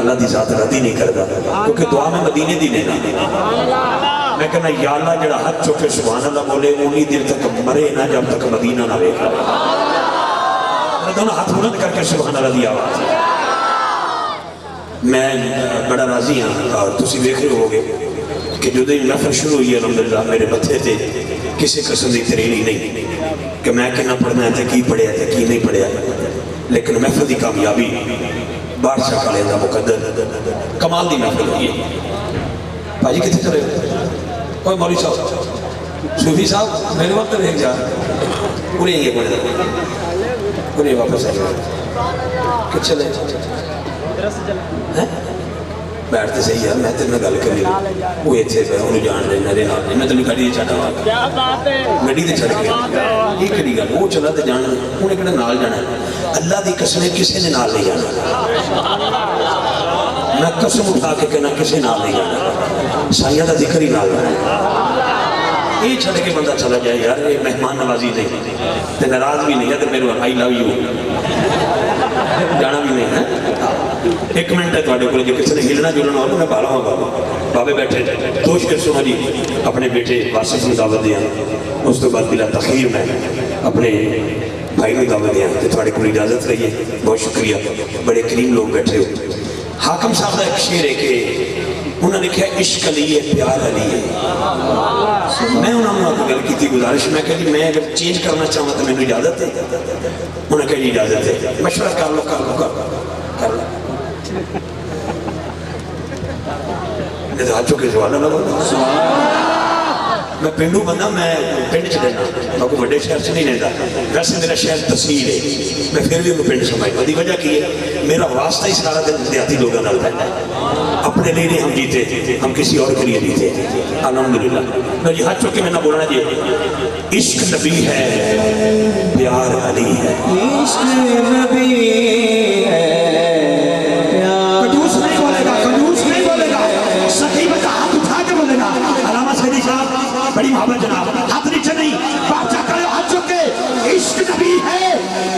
اللہ دی ذات راضی نہیں کرتا کیونکہ دعا میں مدینے دی لینا میں کہنا یا اللہ جڑا ہاتھ چکے سبحان اللہ بولے انہی دیر تک مرے نہ جب تک مدینہ نہ ویکھے دونوں ہاتھ بلند کر کے سبحان اللہ دی آواز میں بڑا راضی ہوں اور تسی دیکھ رہے ہوگے کہ جو دن نفر شروع ہوئی الحمدللہ میرے متھے تھے کسی قسم دی تریلی نہیں کہ میں کہنا پڑھنا ہے کی پڑھیا ہے کی نہیں پڑھیا لیکن محفل دی کامیابی بادشاہ کالے دا مقدر کمال دی محفل ہوئی ہے بھائی کتنے چلے کوئی مولوی صاحب صوفی صاحب میرے وقت دیکھ جا انہیں یہ پڑھ دے انہیں واپس آئے کہ چلے بیٹھتے صحیح یار میں تیرے گل کر لیا وہ اتنے پہ انہوں جان دے میرے نال نہیں میں تمہیں گاڑی چھڑا ہوا گاڑی تے چھڑ گیا یہ کہڑی گل وہ چلا تے جانا انہیں کہنا نال جانا اللہ دی قسم کسی نے نال نہیں جانا میں قسم اٹھا کے کہنا کسی نال نہیں جانا سائیہ دا ذکر ہی نال جانا یہ چھڑ کے بندہ چلا جائے یار یہ مہمان نوازی نہیں تے ناراض بھی نہیں ہے تے میرے آئی لو یو جانا بھی نہیں ہے ایک منٹ ہے توڑے کو جو کسی نے ہلنا جلنا اور میں بالا ہوں بابے بیٹھے دوش کے سنو جی اپنے بیٹے واسف نے دعوت دیا اس تو بعد بلا تخیر میں اپنے بھائی نے دعوت دیا تو توڑے کو اجازت رہی ہے بہت شکریہ بڑے کریم لوگ بیٹھے ہو حاکم صاحب کا ایک شعر ہے کہ انہوں نے کہا عشق علی ہے پیار علی ہے میں انہوں نے گل کی تھی گزارش میں کہا میں اگر چینج کرنا چاہوں تو میں نے اجازت ہے انہوں نے کہا جی اجازت ہے مشورہ کر لو نظاچوں کے سوالہ لگو میں پنڈو بندہ میں پنڈ چلنا میں کوئی بڑے شہر سے نہیں لیتا ویسے میرا شہر تحصیل ہے میں پھر بھی انہوں پنڈ سمجھا مدی وجہ کی ہے میرا واسطہ ہی سارا دن دیہاتی لوگوں نال رہتا ہے اپنے لیے نہیں ہم جیتے ہم کسی اور کے لیے جیتے الحمدللہ میں جی ہاتھ چکے میں نہ بولنا جی عشق نبی ہے پیار علی ہے عشق نبی ہے کنجوس نہیں بولے گا سخی بچہ ہاتھ اٹھا کے بولے گا علامہ سیدی صاحب بڑی محبت جناب ہاتھ نیچے نہیں بادشاہ کرے ہاتھ چکے عشق نبی ہے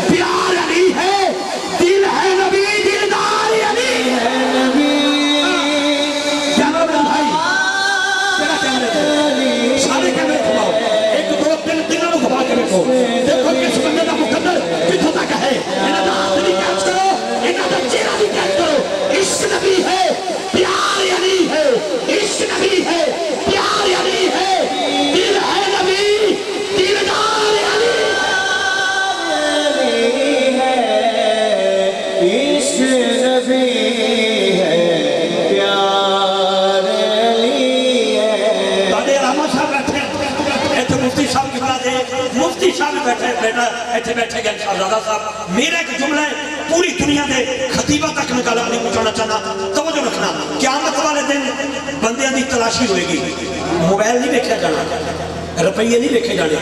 پیار علی ہے دل ہے نبی دلدار علی ہے نبی کیمرہ مین بھائی میرا کیمرے تھے سارے کیمرے گھماؤ ایک دو تین دنوں کو گھما کے رکھو دیکھو کس بندے کا مقدر کتوں تک ہے انہاں دا ہاتھ نہیں کیچ کرو انہاں دا چہرہ نہیں کیچ کرو عشق نبی ہے پیار علی ہے عشق نبی ہے پیار علی ہے دل ہے نبی دلدار علی ہے عشق نبی ہے پیار علی ہے دادے علامہ صاحب بیٹھے ایتھے مفتی صاحب کی بلا دے مفتی صاحب بیٹھے بیٹھا ایتھے بیٹھے گئے شہزادہ صاحب میرا ایک جملہ ہے پوری دنیا دے خطیبہ تک میں گل اپنی پہنچانا چاہنا توجہ رکھنا قیامت والے دن بندیاں دی تلاشی ہوئے گی موبائل نہیں دیکھا جانا روپیے نہیں دیکھے جانے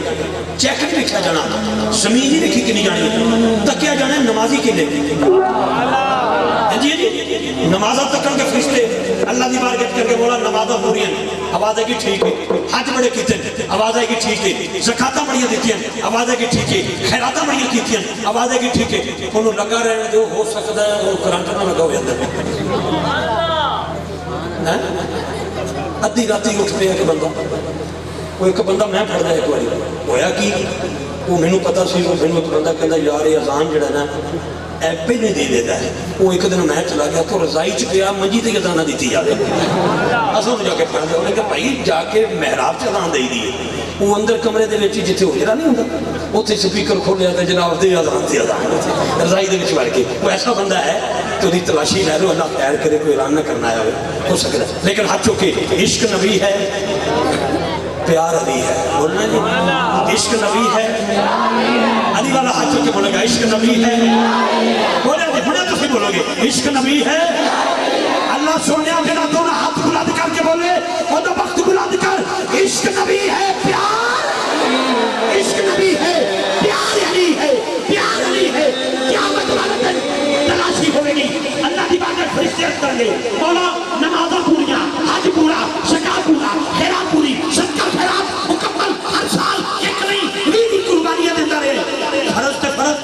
چیک نہیں دیکھا جانا زمین نہیں دیکھی کنی جانی تکیا جانا نمازی کے لئے جی جی نمازہ تکن کے فرشتے اللہ دی بارگت کر کے بولا نمازہ پوری ہیں آواز ہے کہ ٹھیک ہے حج بڑے کیتے ہیں آواز ہے کہ ٹھیک ہے زکاتہ بڑیاں دیتی ہیں آواز ہے کہ ٹھیک ہے خیراتہ بڑیاں کیتی ہیں آواز ہے کہ ٹھیک ہے انہوں لگا رہے ہیں جو ہو سکتا ہے وہ کرانٹ نہ لگا ہوئے اندر ادھی راتی اٹھتے ہیں کہ بندہ وہ ایک بندہ میں پڑھ رہا ہے ایک باری ہویا کہ وہ میں نے پتا سی وہ میں بندہ کہتا یار یہ اذان جڑا نا ایپے نہیں دے دیتا ہے وہ ایک دن میں چلا گیا تو رضائی چکیا منجی تے اذانہ دیتی جا رہے اصل جا کے پڑھ دیا انہیں کہا بھائی جا کے محراب سے اذان دے دی وہ اندر کمرے دے وچ جتھے حجرا نہیں ہوندا اوتھے سپیکر کھولیا تے جناب دے اذان تے اذان رضائی دے وچ وڑ کے وہ ایسا بندہ ہے تو دی تلاشی لے لو اللہ خیر کرے کوئی اعلان نہ کرنا آیا ہو سکتا ہے لیکن ہاتھ چکے عشق نبی ہے پیار علی ہے بولنا جی عشق نبی ہے علی والا ہاتھ چکے بولے گا عشق نبی ہے بولے جی بڑے تو بولو گے عشق نبی ہے اللہ سننے میرا دونوں ہاتھ بلند کر کے بولے وہ تو وقت بلند کر عشق نبی ہے پیار عشق نبی ہے پیار علی ہے پیار علی ہے قیامت والے دن تلاشی ہوئے گی اللہ کی بات فرشتے کریں گے مولا نمازہ پوریاں حج پورا زکات پورا خیرات پوری صدقہ خیرات مکمل ہر سال ایک نہیں 20 قربانیاں دیتا رہے فرض تے فرض